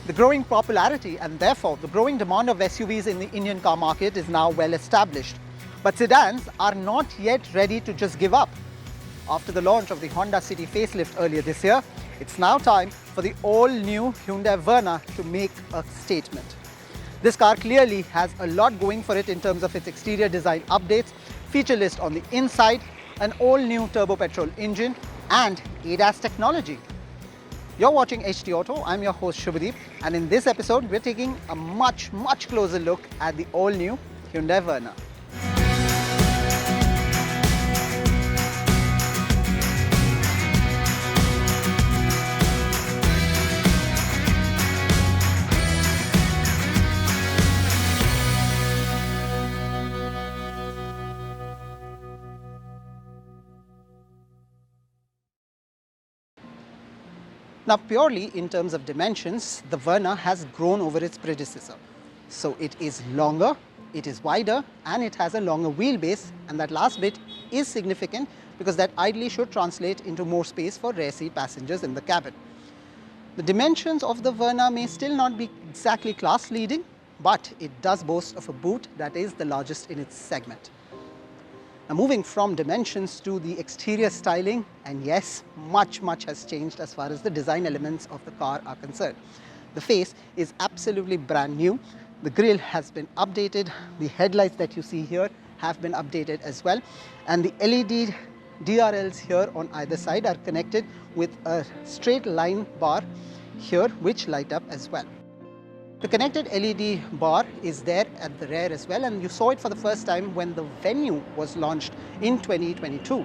The growing popularity and therefore the growing demand of SUVs in the Indian car market is now well established. But sedans are not yet ready to just give up. After the launch of the Honda City facelift earlier this year, it's now time for the all-new Hyundai Verna to make a statement. This car clearly has a lot going for it in terms of its exterior design updates, feature list on the inside, an all-new turbo petrol engine and ADAS technology. You're watching HT Auto, I'm your host Shubhadeep, and in this episode we're taking a much closer look at the all-new Hyundai Verna. Now, purely in terms of dimensions, the Verna has grown over its predecessor. So it is longer, it is wider, and it has a longer wheelbase, and that last bit is significant because that ideally should translate into more space for rear seat passengers in the cabin. The dimensions of the Verna may still not be exactly class leading, but it does boast of a boot that is the largest in its segment. Now, moving from dimensions to the exterior styling, and yes, much has changed as far as the design elements of the car are concerned. The face is absolutely brand new. The grille has been updated. The headlights that you see here have been updated as well. And the LED DRLs here on either side are connected with a straight line bar here which light up as well. The connected LED bar is there at the rear as well, and you saw it for the first time when the Venue was launched in 2022.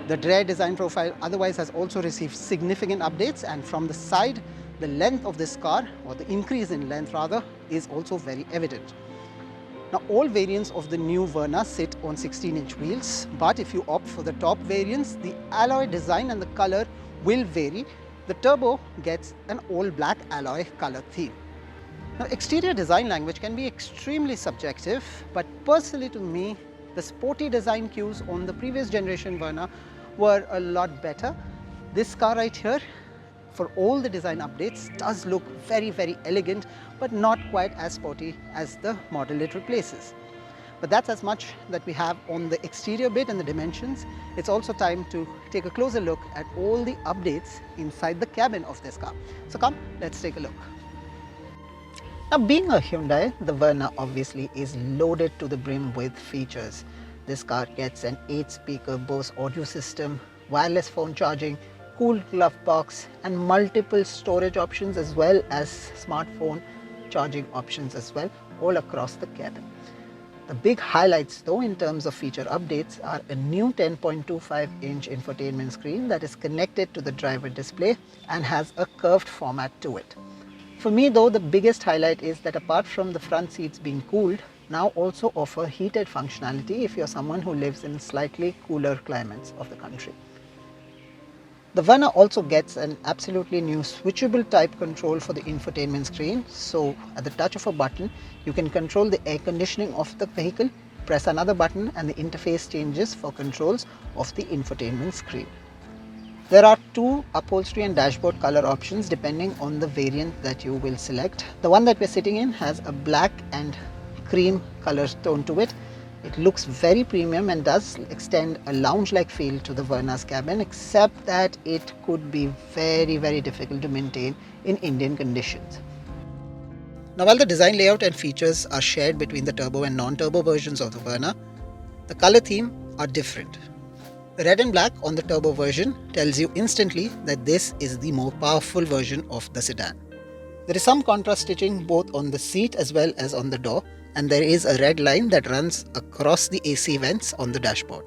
The rear design profile otherwise has also received significant updates, and from the side, the length of this car, or the increase in length rather, is also very evident. Now, all variants of the new Verna sit on 16-inch wheels, but if you opt for the top variants, the alloy design and the color will vary. The turbo gets an all-black alloy color theme. Now, exterior design language can be extremely subjective, but personally to me, the sporty design cues on the previous generation Verna were a lot better. This car right here, for all the design updates, does look very elegant, but not quite as sporty as the model it replaces. But that's as much that we have on the exterior bit and the dimensions. It's also time to take a closer look at all the updates inside the cabin of this car. So come, let's take a look. Now, being a Hyundai, the Verna obviously is loaded to the brim with features. This car gets an 8-speaker Bose audio system, wireless phone charging, cool glove box, and multiple storage options as well as smartphone charging options as well, all across the cabin. The big highlights though in terms of feature updates are a new 10.25-inch infotainment screen that is connected to the driver display and has a curved format to it. For me though, the biggest highlight is that apart from the front seats being cooled, now also offer heated functionality if you're someone who lives in slightly cooler climates of the country. The Verna also gets an absolutely new switchable type control for the infotainment screen. So at the touch of a button, you can control the air conditioning of the vehicle, press another button and the interface changes for controls of the infotainment screen. There are two upholstery and dashboard color options depending on the variant that you will select. The one that we're sitting in has a black and cream color tone to it. It looks very premium and does extend a lounge-like feel to the Verna's cabin, except that it could be very difficult to maintain in Indian conditions. Now, while the design layout and features are shared between the turbo and non-turbo versions of the Verna, the color theme are different. The red and black on the turbo version tells you instantly that this is the more powerful version of the sedan. There is some contrast stitching both on the seat as well as on the door, and there is a red line that runs across the AC vents on the dashboard.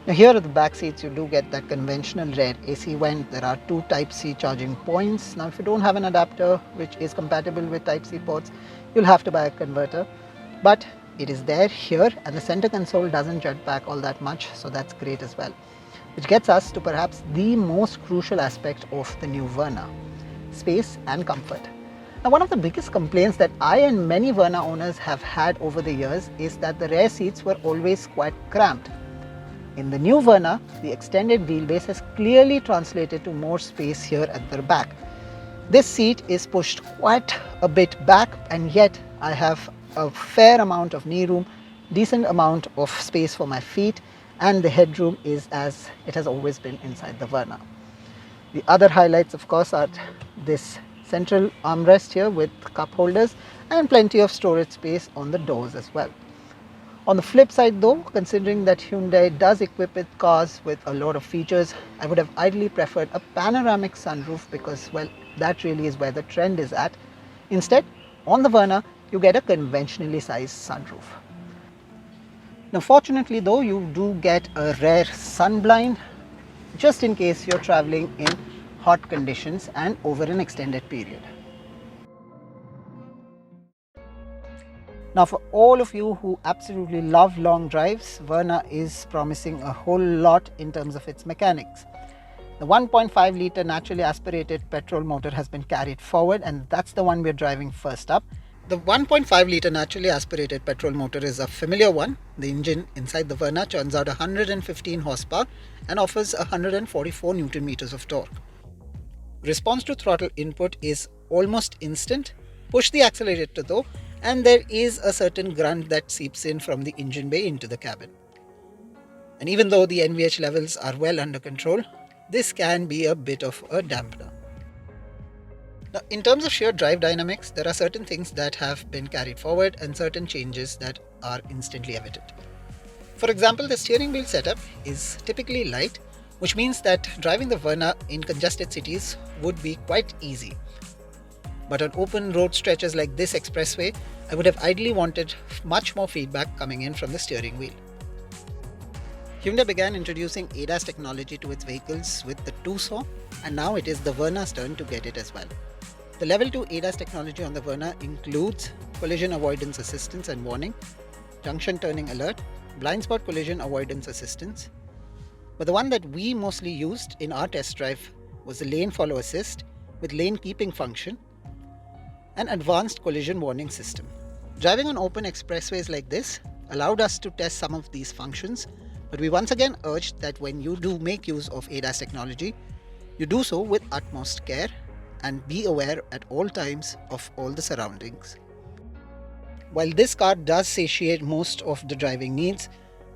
Now, here at the back seats you do get that conventional red AC vent. There are two Type-C charging points. Now, if you don't have an adapter which is compatible with Type-C ports, you'll have to buy a converter. But it is there here, and the center console doesn't jut back all that much, so that's great as well. Which gets us to perhaps the most crucial aspect of the new Verna: space and comfort. Now, one of the biggest complaints that I and many Verna owners have had over the years is that the rear seats were always quite cramped. In the new Verna, the extended wheelbase has clearly translated to more space here at the back. This seat is pushed quite a bit back, and yet I have a fair amount of knee room, decent amount of space for my feet, and the headroom is as it has always been inside the Verna. The other highlights of course are this central armrest here with cup holders and plenty of storage space on the doors as well. On the flip side though, considering that Hyundai does equip its cars with a lot of features, I would have ideally preferred a panoramic sunroof because, well, that really is where the trend is at. Instead, on the Verna, you get a conventionally sized sunroof. Now fortunately though, you do get a rare sun blind just in case you're traveling in hot conditions and over an extended period. Now for all of you who absolutely love long drives, Verna is promising a whole lot in terms of its mechanics. The 1.5 litre naturally aspirated petrol motor has been carried forward, and that's the one we're driving first up. The 1.5 litre naturally aspirated petrol motor is a familiar one. The engine inside the Verna churns out 115 horsepower and offers 144 Newton meters of torque. Response to throttle input is almost instant. Push the accelerator though, and there is a certain grunt that seeps in from the engine bay into the cabin. And even though the NVH levels are well under control, this can be a bit of a dampener. Now, in terms of sheer drive dynamics, there are certain things that have been carried forward and certain changes that are instantly evident. For example, the steering wheel setup is typically light, which means that driving the Verna in congested cities would be quite easy. But on open road stretches like this expressway, I would have ideally wanted much more feedback coming in from the steering wheel. Hyundai began introducing ADAS technology to its vehicles with the Tucson, and now it is the Verna's turn to get it as well. The level 2 ADAS technology on the Verna includes collision avoidance assistance and warning, junction turning alert, blind spot collision avoidance assistance. But the one that we mostly used in our test drive was the lane follow assist with lane keeping function, an advanced collision warning system. Driving on open expressways like this allowed us to test some of these functions, but we once again urged that when you do make use of ADAS technology, you do so with utmost care and be aware at all times of all the surroundings. While this car does satiate most of the driving needs,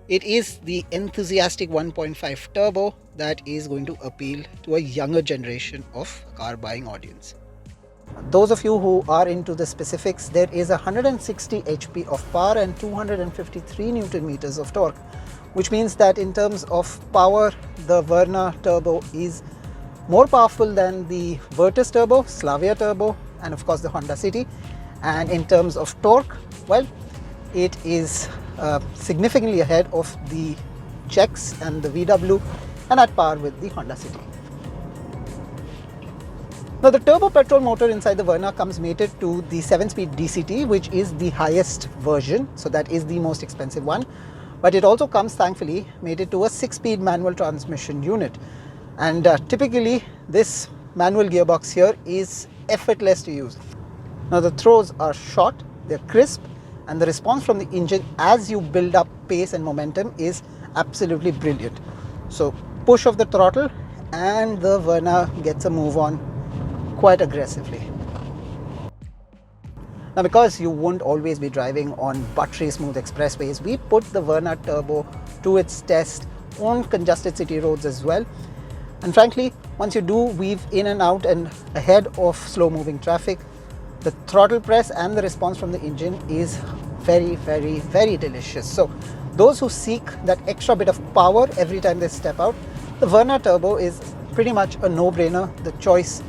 it is the enthusiastic 1.5 turbo that is going to appeal to a younger generation of car buying audience. Those of you who are into the specifics, there is 160 HP of power and 253 Newton meters of torque, which means that in terms of power, the Verna turbo is more powerful than the Virtus turbo, Slavia turbo, and of course the Honda City. And in terms of torque, well, it is significantly ahead of the Czechs and the VW, and at par with the Honda City. Now the turbo petrol motor inside the Verna comes mated to the 7-speed DCT, which is the highest version, so that is the most expensive one. But it also comes, thankfully, mated to a 6-speed manual transmission unit. And typically this manual gearbox here is effortless to use. Now the throws are short, they're crisp, and the response from the engine as you build up pace and momentum is absolutely brilliant. So push of the throttle and the Verna gets a move on quite aggressively. Now because you won't always be driving on buttery smooth expressways, we put the Verna turbo to its test on congested city roads as well. And frankly, once you do weave in and out and ahead of slow moving traffic, the throttle press and the response from the engine is very, very, very delicious. So those who seek that extra bit of power every time they step out, the Verna turbo is pretty much a no-brainer. The choice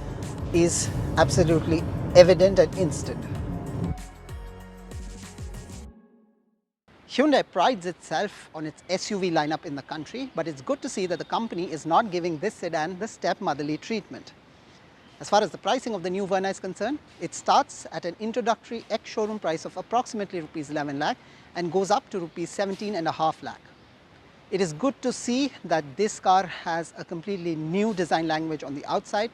is absolutely evident and instant. Hyundai prides itself on its SUV lineup in the country, but it's good to see that the company is not giving this sedan the stepmotherly treatment. As far as the pricing of the new Verna is concerned, it starts at an introductory ex-showroom price of approximately Rs 11 lakh and goes up to Rs 17.5 lakh. It is good to see that this car has a completely new design language on the outside,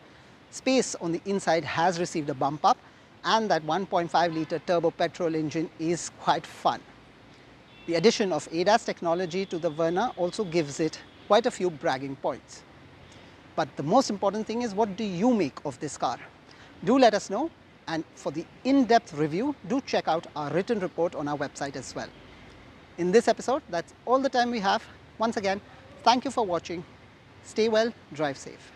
space on the inside has received a bump up, and that 1.5 litre turbo petrol engine is quite fun. The addition of ADAS technology to the Verna also gives it quite a few bragging points. But the most important thing is, what do you make of this car? Do let us know, and for the in-depth review, do check out our written report on our website as well. In this episode, that's all the time we have. Once again, thank you for watching. Stay well, drive safe.